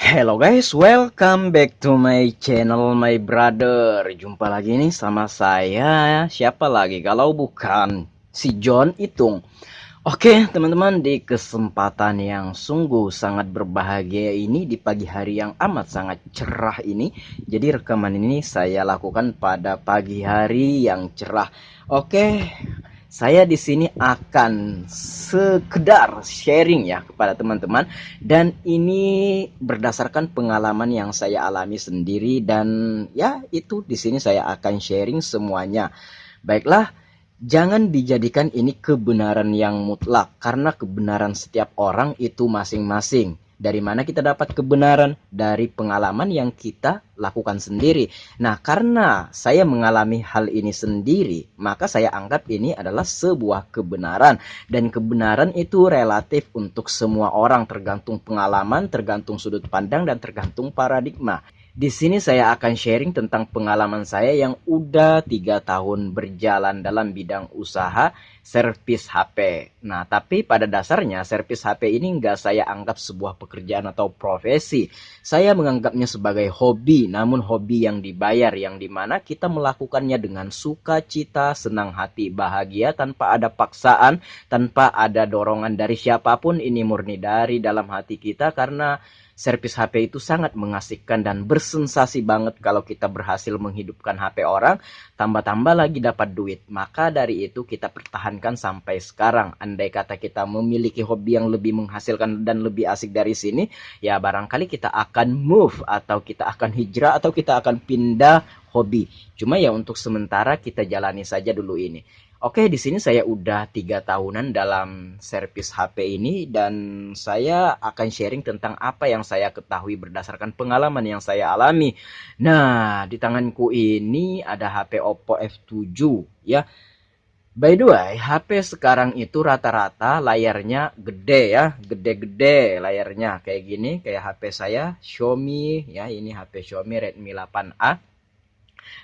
Hello guys, welcome back to my channel my brother. Jumpa lagi nih sama saya. Siapa lagi kalau bukan si John Itung. Oke teman-teman, di kesempatan yang sungguh sangat berbahagia ini, di pagi hari yang amat sangat cerah ini, jadi rekaman ini saya lakukan pada pagi hari yang cerah. Oke, saya di sini akan sekedar sharing ya kepada teman-teman, dan ini berdasarkan pengalaman yang saya alami sendiri, dan ya itu di sini saya akan sharing semuanya. Baiklah, jangan dijadikan ini kebenaran yang mutlak, karena kebenaran setiap orang itu masing-masing. Dari mana kita dapat kebenaran? Dari pengalaman yang kita lakukan sendiri. Nah, karena saya mengalami hal ini sendiri, maka saya anggap ini adalah sebuah kebenaran. Dan kebenaran itu relatif untuk semua orang, tergantung pengalaman, tergantung sudut pandang, dan tergantung paradigma. Di sini saya akan sharing tentang pengalaman saya yang udah 3 tahun berjalan dalam bidang usaha servis HP. Nah, tapi pada dasarnya servis HP ini nggak saya anggap sebuah pekerjaan atau profesi. Saya menganggapnya sebagai hobi, namun hobi yang dibayar, yang dimana kita melakukannya dengan sukacita, senang hati, bahagia, tanpa ada paksaan, tanpa ada dorongan dari siapapun. Ini murni dari dalam hati kita, karena servis HP itu sangat mengasihkan dan bersensasi banget kalau kita berhasil menghidupkan HP orang, tambah-tambah lagi dapat duit. Maka dari itu kita pertahankan sampai sekarang. Andai kata kita memiliki hobi yang lebih menghasilkan dan lebih asik dari sini, ya barangkali kita akan move, atau kita akan hijrah, atau kita akan pindah hobi. Cuma ya untuk sementara kita jalani saja dulu ini. Oke, di sini saya udah 3 tahunan dalam servis HP ini, dan saya akan sharing tentang apa yang saya ketahui berdasarkan pengalaman yang saya alami. Nah, di tanganku ini ada HP Oppo F7 ya. By the way, HP sekarang itu rata-rata layarnya gede ya, gede-gede layarnya kayak gini, kayak HP saya Xiaomi ya, ini HP Xiaomi Redmi 8A,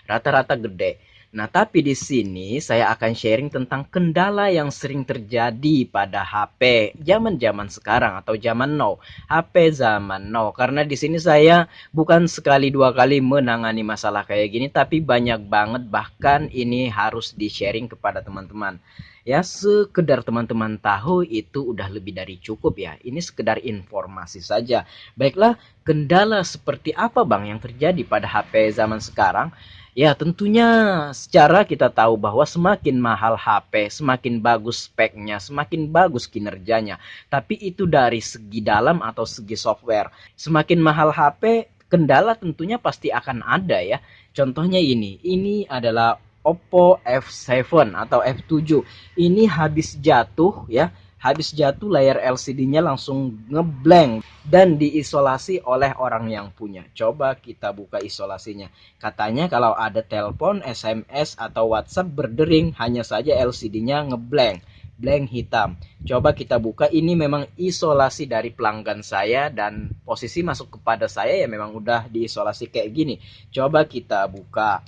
rata-rata gede. Nah, tapi di sini saya akan sharing tentang kendala yang sering terjadi pada HP zaman-zaman sekarang atau zaman now. HP zaman now. Karena di sini saya bukan sekali dua kali menangani masalah kayak gini, tapi banyak banget, bahkan ini harus di-sharing kepada teman-teman. Ya, sekedar teman-teman tahu itu udah lebih dari cukup ya. Ini sekedar informasi saja. Baiklah, kendala seperti apa Bang yang terjadi pada HP zaman sekarang? Ya, tentunya secara kita tahu bahwa semakin mahal HP, semakin bagus speknya, semakin bagus kinerjanya. Tapi itu dari segi dalam atau segi software. Semakin mahal HP, kendala tentunya pasti akan ada ya. Contohnya ini adalah Oppo F7 atau F7. Ini habis jatuh ya, habis jatuh layar LCD-nya langsung ngeblank dan diisolasi oleh orang yang punya. Coba kita buka isolasinya. Katanya kalau ada telepon, SMS, atau WhatsApp berdering, hanya saja LCD-nya ngeblank, blank hitam. Coba kita buka, ini memang isolasi dari pelanggan saya, dan posisi masuk kepada saya ya memang udah diisolasi kayak gini. Coba kita buka.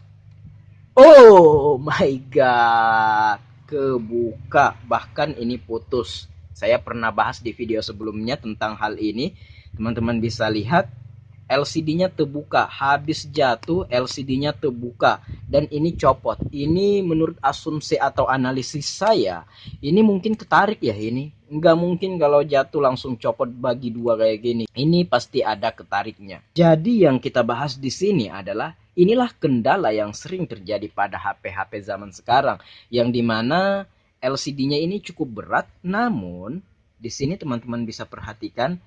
Oh my god, kebuka, bahkan ini putus. Saya pernah bahas di video sebelumnya tentang hal ini. Teman-teman bisa lihat LCD-nya terbuka, habis jatuh LCD-nya terbuka, dan ini copot. Ini menurut asumsi atau analisis saya, ini mungkin ketarik ya ini. Nggak mungkin kalau jatuh langsung copot bagi dua kayak gini. Ini pasti ada ketariknya. Jadi yang kita bahas di sini adalah inilah kendala yang sering terjadi pada HP-HP zaman sekarang, yang dimana LCD-nya ini cukup berat, namun di sini teman-teman bisa perhatikan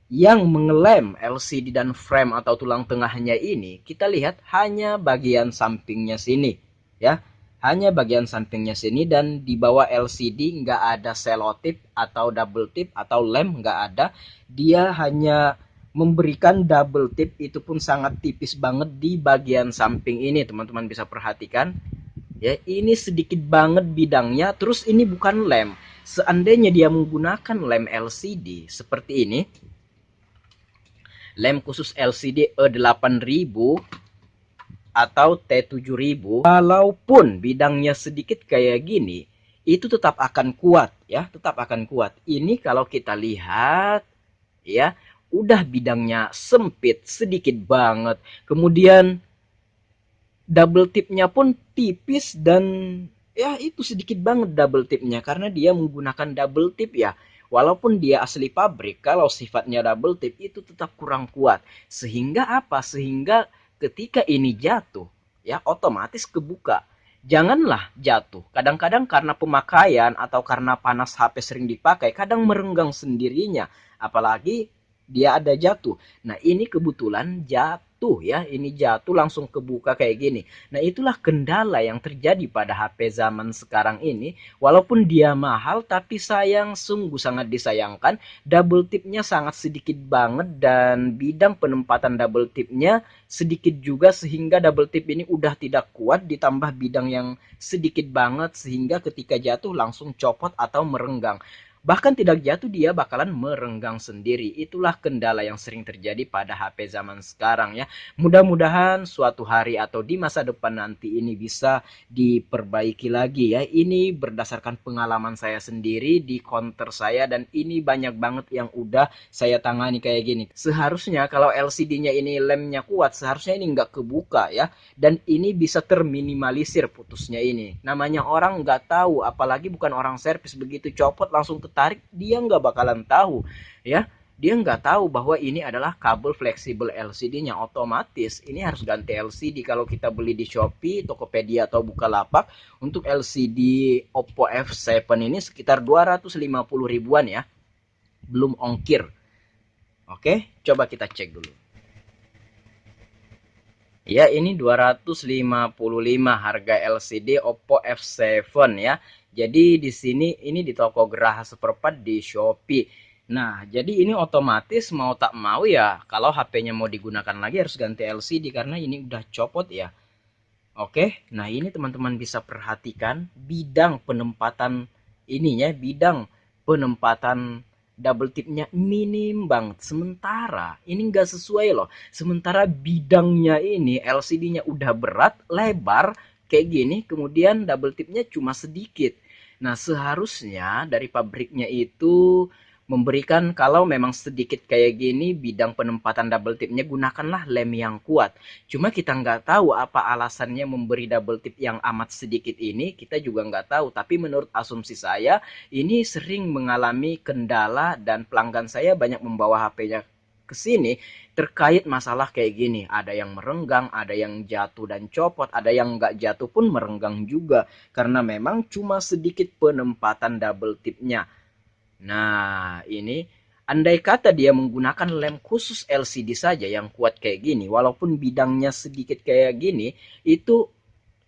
yang mengelem LCD dan frame atau tulang tengahnya ini, kita lihat hanya bagian sampingnya sini ya, hanya bagian sampingnya sini, dan di bawah LCD nggak ada selotip atau double tip atau lem, nggak ada. Dia hanya memberikan double tip, itu pun sangat tipis banget di bagian samping ini, teman-teman bisa perhatikan ya, ini sedikit banget bidangnya. Terus ini bukan lem, seandainya dia menggunakan lem LCD seperti ini, lem khusus LCD E8000 atau T7000, walaupun bidangnya sedikit kayak gini, itu tetap akan kuat ya, tetap akan kuat. Ini kalau kita lihat ya, udah bidangnya sempit sedikit banget. Kemudian double tipnya pun tipis dan ya itu sedikit banget double tipnya karena dia menggunakan double tip ya. Walaupun dia asli pabrik, kalau sifatnya double tip itu tetap kurang kuat. Sehingga apa? Sehingga ketika ini jatuh, ya otomatis kebuka. Janganlah jatuh. Kadang-kadang karena pemakaian atau karena panas HP sering dipakai, kadang merenggang sendirinya. Apalagi dia ada jatuh. Nah, ini kebetulan jatuh ya, ini jatuh langsung kebuka kayak gini. Nah, itulah kendala yang terjadi pada HP zaman sekarang ini. Walaupun dia mahal, tapi sayang, sungguh sangat disayangkan. Double tipnya sangat sedikit banget dan bidang penempatan double tipnya sedikit juga sehingga double tip ini udah tidak kuat ditambah bidang yang sedikit banget sehingga ketika jatuh langsung copot atau merenggang. Bahkan tidak jatuh dia bakalan merenggang sendiri. Itulah kendala yang sering terjadi pada HP zaman sekarang ya. Mudah-mudahan suatu hari atau di masa depan nanti ini bisa diperbaiki lagi ya. Ini berdasarkan pengalaman saya sendiri di counter saya dan ini banyak banget yang udah saya tangani kayak gini. Seharusnya kalau LCD-nya ini lemnya kuat, seharusnya ini nggak kebuka ya. Dan ini bisa terminimalisir putusnya ini. Namanya orang nggak tahu, apalagi bukan orang servis, begitu copot langsung ketarik, dia nggak bakalan tahu ya. Dia nggak tahu bahwa ini adalah kabel fleksibel LCD-nya. Otomatis ini harus ganti LCD kalau kita beli di Shopee, Tokopedia atau Bukalapak. Untuk LCD Oppo F7 ini sekitar 250 ribuan ya, belum ongkir. Oke, coba kita cek dulu. Ya, ini 255 harga LCD Oppo F7 ya. Jadi di sini ini di toko Geraha Seperempat di Shopee. Nah, jadi ini otomatis mau tak mau ya, kalau HP-nya mau digunakan lagi harus ganti LCD karena ini udah copot ya. Oke, nah ini teman-teman bisa perhatikan bidang penempatan ininya, bidang penempatan double tipnya minim banget. Sementara ini nggak sesuai loh. Sementara bidangnya ini LCD-nya udah berat, lebar kayak gini, kemudian double tipnya cuma sedikit. Nah, seharusnya dari pabriknya itu memberikan kalau memang sedikit kayak gini bidang penempatan double tipnya gunakanlah lem yang kuat. Cuma kita nggak tahu apa alasannya memberi double tip yang amat sedikit ini, kita juga nggak tahu. Tapi menurut asumsi saya, ini sering mengalami kendala dan pelanggan saya banyak membawa HP-nya ke sini terkait masalah kayak gini. Ada yang merenggang, ada yang jatuh dan copot, ada yang nggak jatuh pun merenggang juga. Karena memang cuma sedikit penempatan double tipnya. Nah, ini andai kata dia menggunakan lem khusus LCD saja yang kuat kayak gini, walaupun bidangnya sedikit kayak gini, itu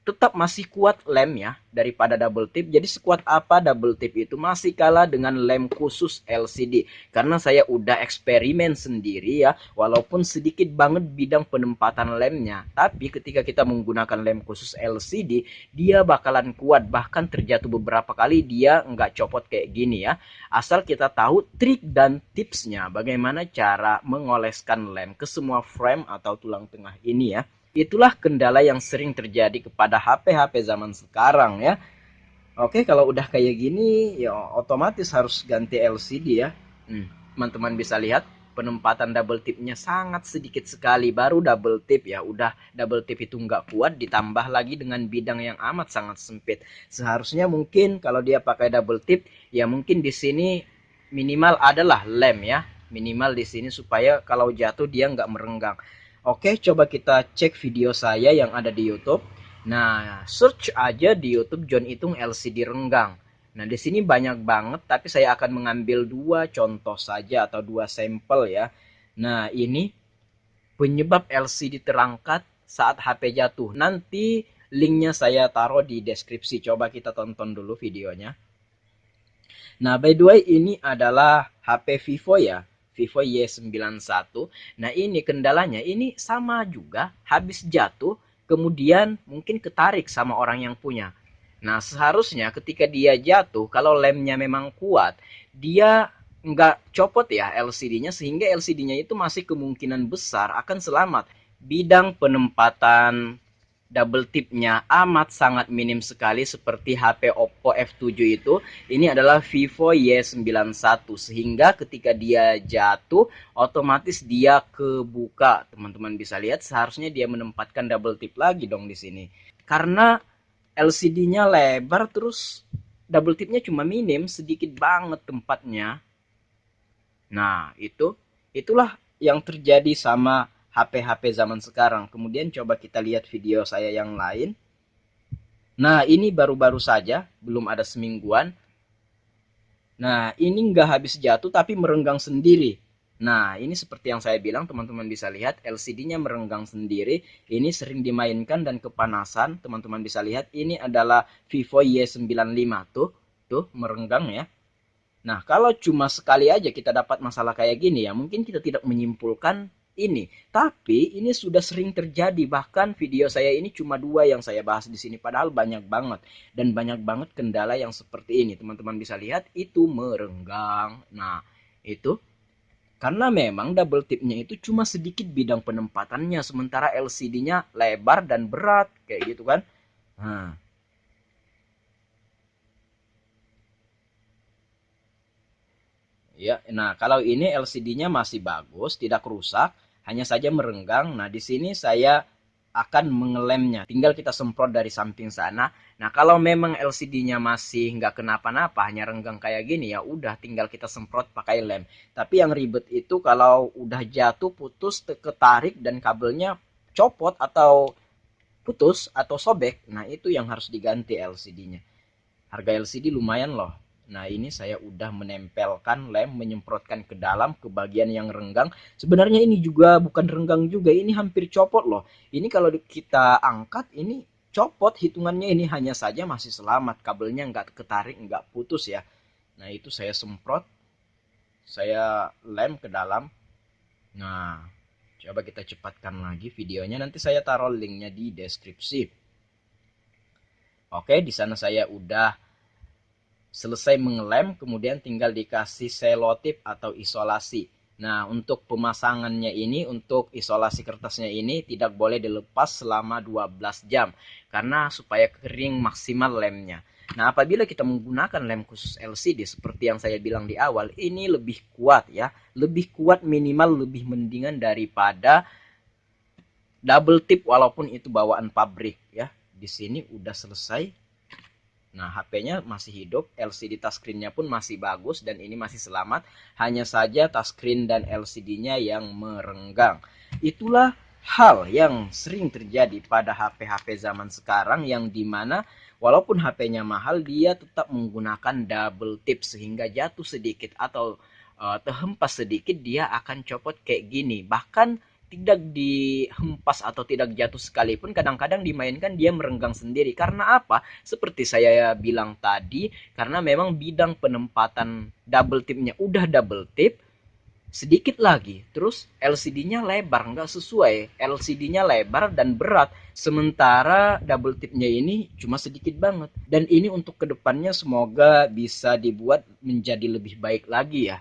tetap masih kuat lemnya daripada double tip. Jadi sekuat apa double tip itu masih kalah dengan lem khusus LCD. Karena saya udah eksperimen sendiri ya, walaupun sedikit banget bidang penempatan lemnya. Tapi ketika kita menggunakan lem khusus LCD, dia bakalan kuat. Bahkan terjatuh beberapa kali dia nggak copot kayak gini ya. Asal kita tahu trik dan tipsnya bagaimana cara mengoleskan lem ke semua frame atau tulang tengah ini ya. Itulah kendala yang sering terjadi kepada HP-HP zaman sekarang ya. Oke, kalau udah kayak gini ya otomatis harus ganti LCD ya. Teman-teman bisa lihat penempatan double tipnya sangat sedikit sekali, baru double tip ya. Udah double tip itu nggak kuat ditambah lagi dengan bidang yang amat sangat sempit. Seharusnya mungkin kalau dia pakai double tip ya mungkin di sini minimal adalah lem ya. Minimal di sini supaya kalau jatuh dia nggak merenggang. Oke, coba kita cek video saya yang ada di YouTube. Nah, search aja di YouTube John Itung LCD renggang. Nah, di sini banyak banget, tapi saya akan mengambil dua contoh saja atau dua sampel ya. Nah, ini penyebab LCD terangkat saat HP jatuh. Nanti linknya saya taruh di deskripsi. Coba kita tonton dulu videonya. Nah, by the way, ini adalah HP Vivo ya. Vivo Y91. Nah, ini kendalanya. Ini sama juga. Habis jatuh, kemudian mungkin ketarik sama orang yang punya. Nah, seharusnya ketika dia jatuh, kalau lemnya memang kuat, dia nggak copot ya LCD-nya, sehingga LCD-nya itu masih kemungkinan besar akan selamat. Bidang penempatan double tipnya amat sangat minim sekali seperti HP Oppo F7 itu. Ini adalah Vivo Y91 sehingga ketika dia jatuh otomatis dia kebuka. Teman-teman bisa lihat seharusnya dia menempatkan double tip lagi dong di sini. Karena LCD-nya lebar terus double tipnya cuma minim, sedikit banget tempatnya. Nah, itulah yang terjadi sama HP-HP zaman sekarang. Kemudian coba kita lihat video saya yang lain. Nah, ini baru-baru saja, belum ada semingguan. Nah, ini nggak habis jatuh tapi merenggang sendiri. Nah, ini seperti yang saya bilang, teman-teman bisa lihat LCD-nya merenggang sendiri. Ini sering dimainkan dan kepanasan. Teman-teman bisa lihat ini adalah Vivo Y95 tuh merenggang ya. Nah, kalau cuma sekali aja kita dapat masalah kayak gini ya, mungkin kita tidak menyimpulkan ini. Tapi ini sudah sering terjadi. Bahkan video saya ini cuma dua yang saya bahas di sini, padahal banyak banget. Dan banyak banget kendala yang seperti ini. Teman-teman bisa lihat itu merenggang. Nah, itu karena memang double tipnya itu cuma sedikit bidang penempatannya, sementara LCD-nya lebar dan berat kayak gitu kan. Nah, ya, nah kalau ini LCD-nya masih bagus, tidak rusak, hanya saja merenggang. Nah, di sini saya akan mengelemnya. Tinggal kita semprot dari samping sana. Nah, kalau memang LCD-nya masih nggak kenapa-napa, hanya renggang kayak gini, ya udah tinggal kita semprot pakai lem. Tapi yang ribet itu kalau udah jatuh, putus, ketarik, dan kabelnya copot atau putus atau sobek. Nah, itu yang harus diganti LCD-nya. Harga LCD lumayan loh. Nah, ini saya udah menempelkan lem, menyemprotkan ke dalam, ke bagian yang renggang. Sebenarnya ini juga bukan renggang juga, ini hampir copot loh. Ini kalau kita angkat, ini copot hitungannya, ini hanya saja masih selamat. Kabelnya nggak ketarik, nggak putus ya. Nah, itu saya semprot, saya lem ke dalam. Nah, coba kita cepatkan lagi videonya, nanti saya taruh linknya di deskripsi. Oke, di sana saya udah selesai mengelem, kemudian tinggal dikasih selotip atau isolasi. Nah, untuk pemasangannya ini, untuk isolasi kertasnya ini tidak boleh dilepas selama 12 jam karena supaya kering maksimal lemnya. Nah, apabila kita menggunakan lem khusus LCD seperti yang saya bilang di awal, ini lebih kuat ya, lebih kuat, minimal lebih mendingan daripada double tip walaupun itu bawaan pabrik ya. Di sini udah selesai. Nah, HP-nya masih hidup, LCD touchscreen-nya pun masih bagus dan ini masih selamat. Hanya saja touchscreen dan LCD-nya yang merenggang. Itulah hal yang sering terjadi pada HP-HP zaman sekarang yang dimana walaupun HP-nya mahal, dia tetap menggunakan double tip sehingga jatuh sedikit atau terhempas sedikit dia akan copot kayak gini. Bahkan tidak dihempas atau tidak jatuh sekalipun, kadang-kadang dimainkan dia merenggang sendiri. Karena apa? Seperti saya bilang tadi, karena memang bidang penempatan double tipnya udah double tip, sedikit lagi, terus LCD-nya lebar, nggak sesuai. LCD-nya lebar dan berat, sementara double tipnya ini cuma sedikit banget. Dan ini untuk kedepannya semoga bisa dibuat menjadi lebih baik lagi ya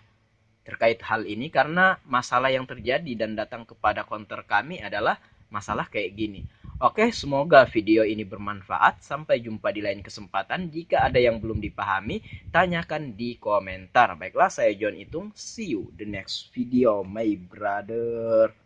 terkait hal ini, karena masalah yang terjadi dan datang kepada konter kami adalah masalah kayak gini. Oke, semoga video ini bermanfaat. Sampai jumpa di lain kesempatan. Jika ada yang belum dipahami, tanyakan di komentar. Baiklah, saya John Itung. See you the next video, my brother.